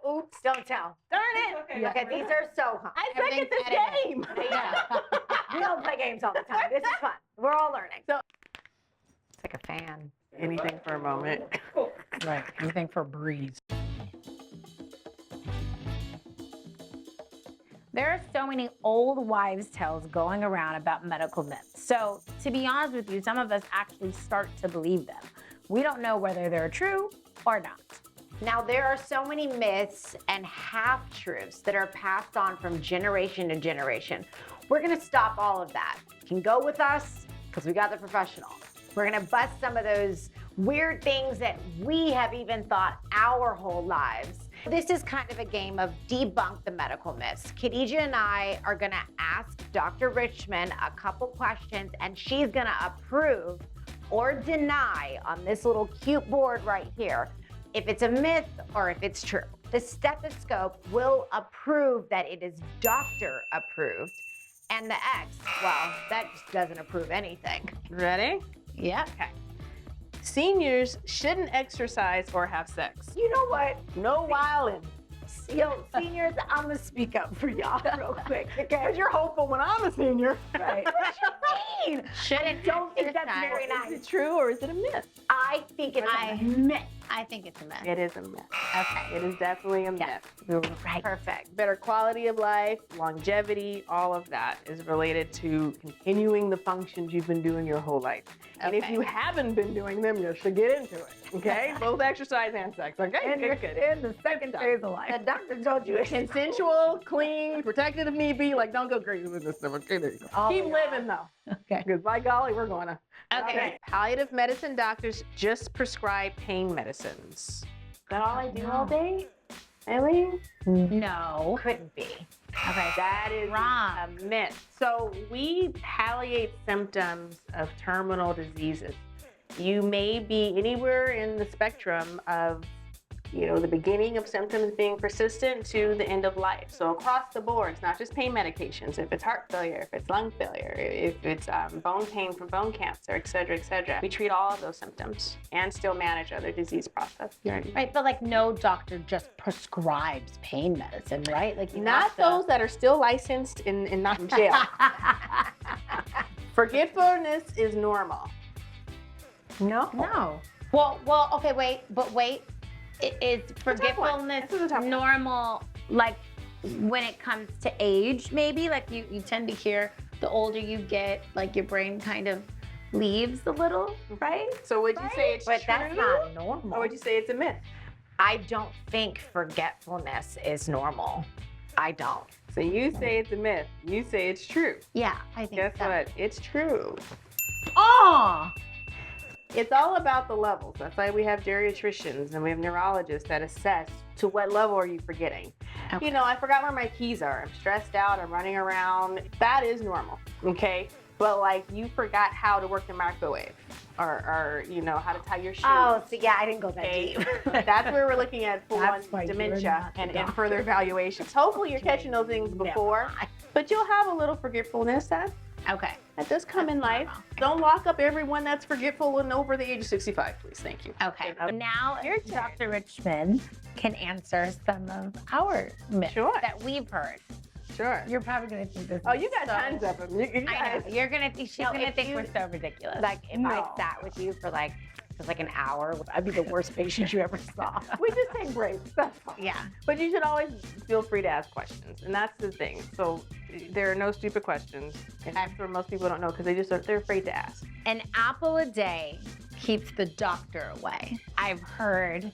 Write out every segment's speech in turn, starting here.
oops, don't tell. Darn it. Okay. Okay, these are so hard. I suck at this game. Yeah. We don't play games all the time. This is fun. We're all learning. So- It's like a fan. Anything for a moment. Right, anything for a breeze. There are so many old wives' tales going around about medical myths. So, to be honest with you, some of us actually start to believe them. We don't know whether they're true or not. Now, there are so many myths and half-truths that are passed on from generation to generation. We're gonna stop all of that. You can go with us, because we got the professional. We're gonna bust some of those weird things that we have even thought our whole lives. This is kind of a game of debunk the medical myths. Khadijah and I are gonna ask Dr. Richmond a couple questions, and she's gonna approve or deny on this little cute board right here if it's a myth or if it's true. The stethoscope will approve that it is doctor approved, and the X, well, that just doesn't approve anything. Ready? Yeah. Okay. Seniors shouldn't exercise or have sex. You know what? No wildin'. Yo, seniors, I'm gonna speak up for y'all real quick, okay? Because you're hopeful when I'm a senior. Right. What you mean? Shouldn't Don't think that's exercise. very Is nice. it true or is it a myth? I think it's a myth. I think it's a myth. It is a myth. Okay. It is definitely a myth. Yes, we were right. Perfect. Better quality of life, longevity, all of that is related to continuing the functions you've been doing your whole life. And if Okay. you haven't been doing them, you should get into it. Okay? Both exercise and sex. Okay? Good. in the second phase of life. The doctor told you it's Consensual, clean, protected if need be. Like, don't go crazy with this stuff. Okay, there you go. Keep living though. Okay. Because by golly, we're going to. Okay. Palliative medicine doctors just prescribe pain medicines. Is that all I do all day? Really? No. couldn't be. Okay. That is Wrong. a myth. So we palliate symptoms of terminal diseases. You may be anywhere in the spectrum of, the beginning of symptoms being persistent to the end of life. So across the board, it's not just pain medications. If it's heart failure, if it's lung failure, if it's bone pain from bone cancer, et cetera, we treat all of those symptoms and still manage other disease processes. Right, but like no doctor just prescribes pain medicine, right? Like you Not have to- those that are still licensed and not in jail. Forgetfulness is normal. No. No. Well, okay, wait. Is forgetfulness This is a tough one. normal, like when it comes to age, maybe? Like you tend to hear the older you get, like your brain kind of leaves a little, right? So would you say it's But true? that's not normal. Or would you say it's a myth? I don't think forgetfulness is normal. I don't. So you say it's a myth. You say it's true. Yeah, I think Guess so. what? It's true. Oh! It's all about the levels. That's why we have geriatricians and we have neurologists that assess to what level are you forgetting. Okay. I forgot where my keys are. I'm stressed out. I'm running around. That is normal, okay? But like you forgot how to work the microwave or how to tie your shoes. Oh, so yeah, I didn't go that Okay, deep. that's where we're looking at full-on That's why you're dementia not the and further evaluations. Hopefully you're catching those things before, but you'll have a little forgetfulness. Okay. That does come in life. Don't lock up everyone that's forgetful and over the age of 65, please. Thank you. Okay. Now Your turn. Dr. Richmond can answer some of our myths Sure. that we've heard. Sure. You're probably gonna think this. Oh, you got so, tons of them. You I guys. know. You're gonna think she's gonna if think you- we're so ridiculous. Like if No. I sat with you for like an hour, I'd be the worst patient you ever saw. We just take breaks. That's fine. yeah. But you should always feel free to ask questions, and that's the thing. So there are no stupid questions, and that's what most people don't know because they're afraid to ask. An apple a day keeps the doctor away. I've heard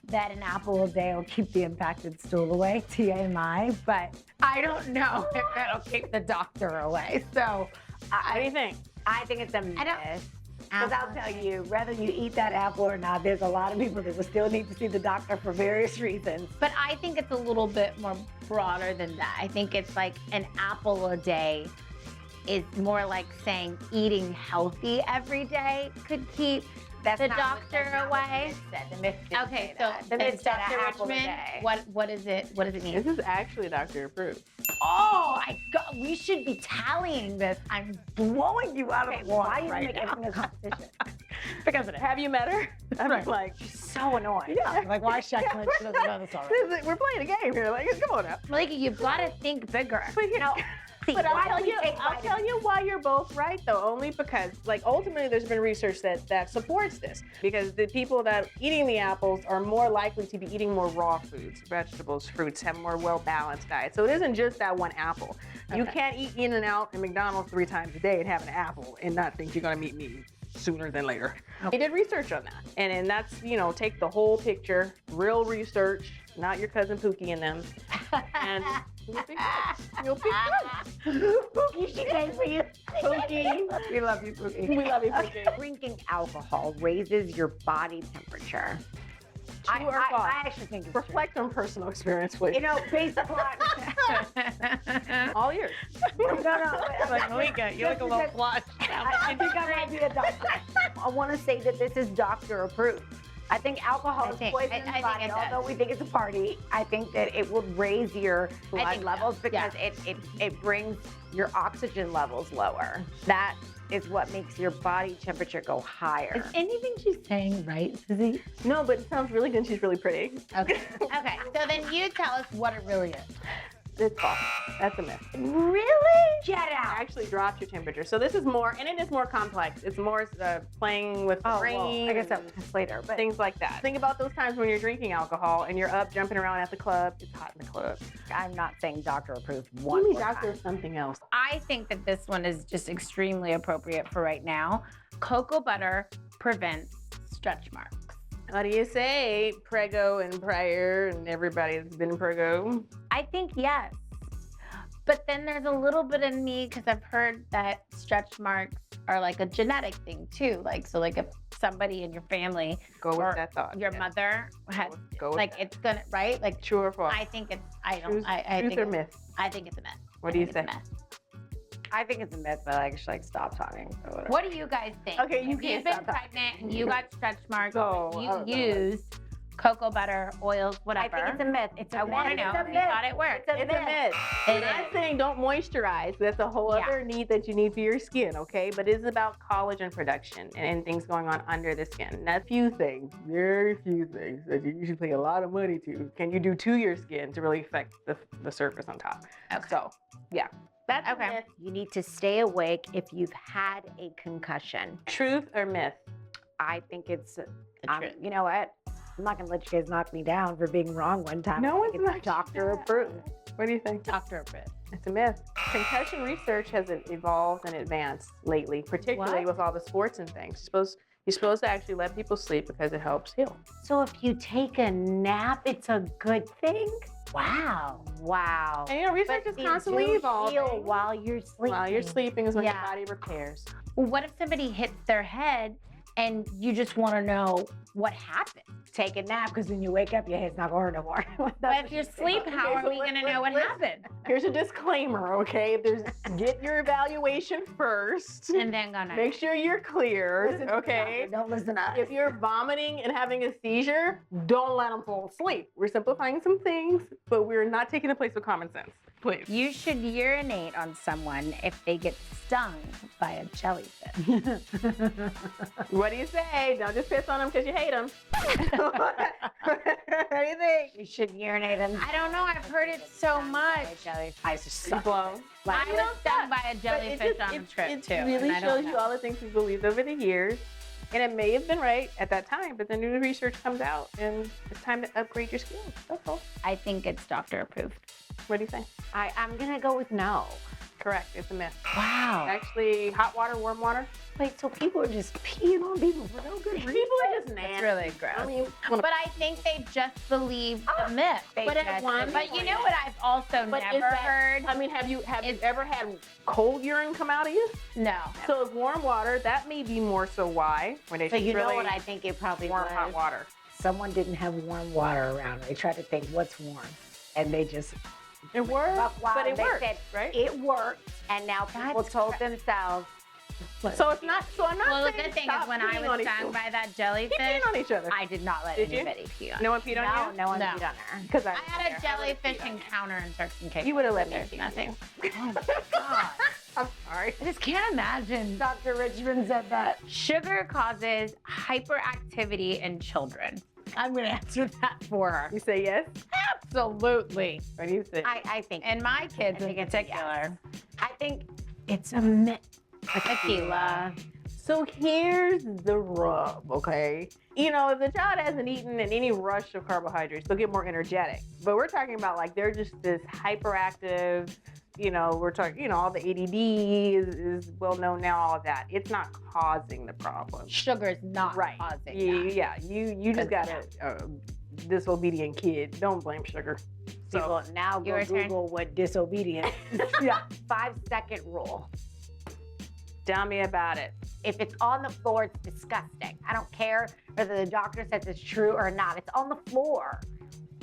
that an apple a day will keep the impacted stool away, TMI, but I don't know if that'll keep the doctor away. So What do you think? I think it's a myth. Because I'll Apple. tell you, whether you eat that apple or not, there's a lot of people that will still need to see the doctor for various reasons. But I think it's a little bit more broader than that. I think it's like an apple a day is more like saying eating healthy every day could keep That's the not doctor that's not what away. the myth said. The myth didn't Okay, say so that. The myth said Dr. an apple a Richmond, day. what is it? What does it mean? This is actually doctor approved. Oh, we should be tallying this. I'm blowing you out of the water. Why are you right making now. everything a competition? Because of it. Have you met her? I'm Right. like, She's so annoying. Yeah, like why is Shaq Lynch doesn't know this already? we're playing a game here. Like, come on now. Malika, you've got to think bigger. But here, No. See, But why don't we take I'll tell you why you're both right, though, only because, like, ultimately there's been research that supports this. Because the people that are eating the apples are more likely to be eating more raw foods, vegetables, fruits, have more well-balanced diet. So it isn't just that one apple. You Okay. can't eat In-N-Out and McDonald's 3 times a day and have an apple and not think you're gonna meet me sooner than later. They did research on that. And that's, take the whole picture, real research, not your cousin Pookie and them. And you'll be good. You'll be good. Pookie, she came for you. Pookie. We love you, Pookie. We love you, Pookie. Drinking alcohol raises your body temperature. True or false? I actually think it's true. Reflect on personal experience, please. Based upon All yours. no. Like Malika, you look a little flushed. I think I might be a doctor. I want to say that this is doctor approved. I think alcohol is poison in the body. Although we think it's a party, I think that it would raise your blood think so. levels because it brings your oxygen levels lower. That is what makes your body temperature go higher. Is anything she's saying right, Susie? No, but it sounds really good. And she's really pretty. Okay. Okay. So then you tell us what it really is. It's false. That's a myth. Really? Get It out. actually drops your temperature. So this is more, and it is more complex. It's more playing with the brain. I guess and that's later. But things like that. Think about those times when you're drinking alcohol and you're up jumping around at the club. It's hot in the club. I'm not saying doctor approved Only one more doctor time. is something else. I think that this one is just extremely appropriate for right now. Cocoa butter prevents stretch marks. How do you say Prego and Prior and everybody that's been in Prego? I think yes. But then there's a little bit of me because I've heard that stretch marks are like a genetic thing too. Like if somebody in your family Go with or that thought. your yes. mother had Go with like that. it's gonna right like True or false? I think it's I don't Truth, I truth think or it's, myth? I think it's a myth. What I do you think it's say? a myth. I think it's a myth, but I actually stop talking. So whatever. What do you guys think? Okay, you if can't you've been stop talking. pregnant and you got stretch marks, So, I you don't know. used cocoa butter, oils, I whatever. think it's a myth. It's a I want to myth. know It's a if you myth. thought it worked. It's a It's a myth. It And I'm is. saying don't moisturize. That's a whole Yeah. other need that you need for your skin, okay? But it's about collagen production and things going on under the skin. Now, few things, very few things that you usually pay a lot of money to, can you do to your skin to really affect the surface on top. Okay. So, yeah. That's Okay. a myth. You need to stay awake if you've had a concussion. Truth or myth? I think it's, The truth. you know what? I'm not going to let you guys knock me down for being wrong one time. No I one's think it's knocked you doctor down. approved. What do you think? Doctor approved. It's a myth. Concussion research has evolved and advanced lately, particularly What? with all the sports and things. You're supposed to actually let people sleep because it helps heal. So if you take a nap, it's a good thing? Wow. Wow. And research is you constantly do evolving. heal while you're sleeping. While you're sleeping is when Yeah. your body repairs. Well, what if somebody hits their head and you just want to know what happened? Take a nap because when you wake up, your head's not going no more. But if you're asleep, how Okay, are so we going to know what let's- happened? Here's a disclaimer, okay? Get your evaluation first. And then go night. Make sure you're clear, Listen to okay? us. Don't listen to us. If you're vomiting and having a seizure, don't let them fall asleep. We're simplifying some things, but we're not taking the place of common sense. Please. You should urinate on someone if they get stung by a jellyfish. What do you say? Don't just piss on them because you hate them. What do you think? You should urinate in. I don't know. I've heard it so much. I just You blow. I was stung by a But jellyfish on a trip it too. really and I don't shows you know. all the things we believed over the years. And it may have been right at that time, but the new research comes out and it's time to upgrade your skills. That's all. I think it's doctor approved. What do you think? I'm going to go with no. Correct. It's a myth. Wow. Actually, hot water, warm water. Wait, so people are just peeing on people for no good reason? People are just nasty. It's really gross. I mean, But I think they just believe the myth. But at one But you know what I've also But is never that- heard? I mean, have you Is- ever had cold urine come out of you? No. So if warm water, that may be more so why. When they So you know really what I think it probably warm was? hot water. Someone didn't have warm water around. They tried to think what's warm, and they just It works, buck wild. but it They works, said, right? it worked, and now people That's told themselves So it's not. So I'm not Well, the saying good thing stop is when I peeing on was each stung other. by that Keep jellyfish, peeing on each other. I did not let Did you? anybody pee on No me. one peed on you? No one No. peed on her. Because I had a jellyfish encounter in Turks and Caicos. You would have let me There's pee. nothing. Oh my God. I'm sorry. I just can't imagine. Dr. Richmond said that. Sugar causes hyperactivity in children. I'm going to answer that for her. You say yes? Absolutely. What do you say? I think. And my kids I in think it's a particular. I think it's a myth. Aqueelah. So here's the rub, okay? You know, if the child hasn't eaten in any rush of carbohydrates, they'll get more energetic. But we're talking about like they're just this hyperactive, you know, we're talking, you know, all the ADD is well known now, all of that. It's not causing the problem. Sugar is not Right. causing You, that. yeah, you just got a disobedient kid. Don't blame sugar. People now go Your turn. Google what disobedience. Yeah. 5-second rule. Tell me about it. If it's on the floor, it's disgusting. I don't care whether the doctor says it's true or not. It's on the floor.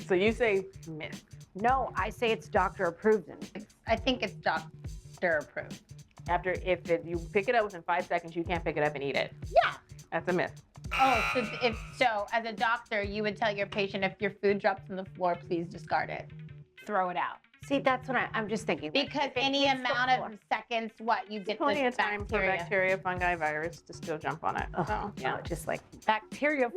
So you say myth. No, I say it's doctor approved. I think it's doctor approved. After you pick it up within 5 seconds, you can't pick it up and eat it. Yeah. That's a myth. Oh, so as a doctor, you would tell your patient if your food drops on the floor, please discard it. Throw it out. See, that's what I'm just thinking. Because If it any hits the amount floor. of seconds, what you get Plenty this of time for bacteria, fungi, virus to still jump on it. So, Yeah, just like bacteria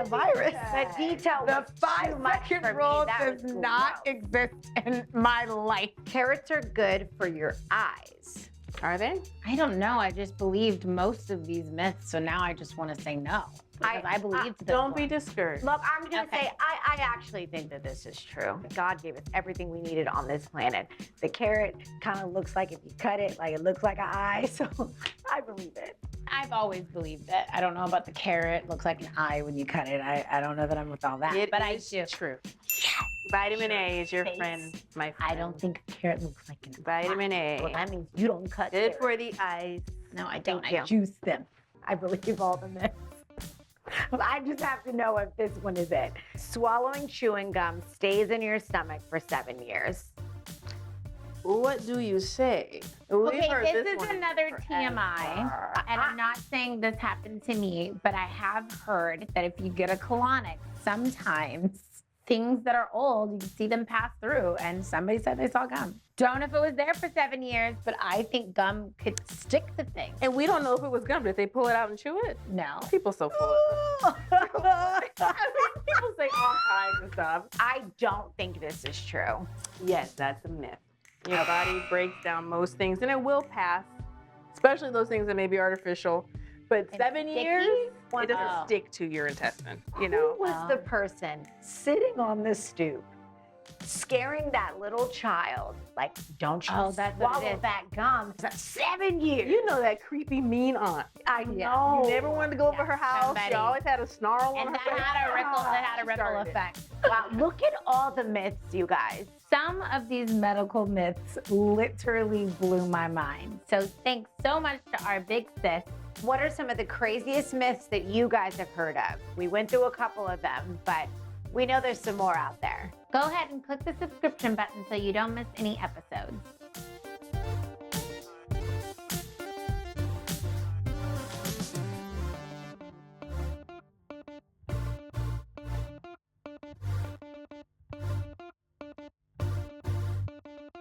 virus. The detail The was too much 5-second for me. rule That does was not gross. exist in my life. Carrots are good for your eyes. are they? I don't know. I just believed most of these myths, so now I just want to say no. Because I believed them. Don't be discouraged. Look, I'm going to Okay. say, I actually think that this is true. God gave us everything we needed on this planet. The carrot kind of looks like if you cut it, like it looks like an eye. So I believe it. I've always believed it. I don't know about the carrot. Looks like an eye when you cut it. I don't know that I'm with all that. It but I is do. true. Vitamin A is your Face. friend, my friend. I don't think a carrot looks like an Vitamin A. Well, that means you don't cut Good carrots. for the eyes. No, I don't. Thank I you. juice them. I believe all the myths. I just have to know if this one is it. Swallowing chewing gum stays in your stomach for 7 years. What do you say? Okay, We've heard this is one another forever. TMI, and I'm not saying this happened to me, but I have heard that if you get a colonic, sometimes things that are old, you can see them pass through, and somebody said they saw gum. Don't know if it was there for 7 years, but I think gum could stick to things. And we don't know if it was gum. Did they pull it out and chew it? No. People so full of people say all kinds of stuff. I don't think this is true. Yes, that's a myth. Your body breaks down most things, and it will pass, especially those things that may be artificial. But And 7 sticky? years, it doesn't Oh. stick to your intestine. You know. Who was the person sitting on the stoop, scaring that little child? Like, don't you Oh, that's what it swallow is. that gum? For 7 years. You know that creepy mean aunt. I Yeah. know. You never wanted to go over her house. Somebody. She always had a snarl on And her that face. had a ripple, that had a She ripple started it. effect. Wow, look at all the myths, you guys. Some of these medical myths literally blew my mind. So thanks so much to our big sis. What are some of the craziest myths that you guys have heard of? We went through a couple of them, but we know there's some more out there. Go ahead and click the subscription button so you don't miss any episodes.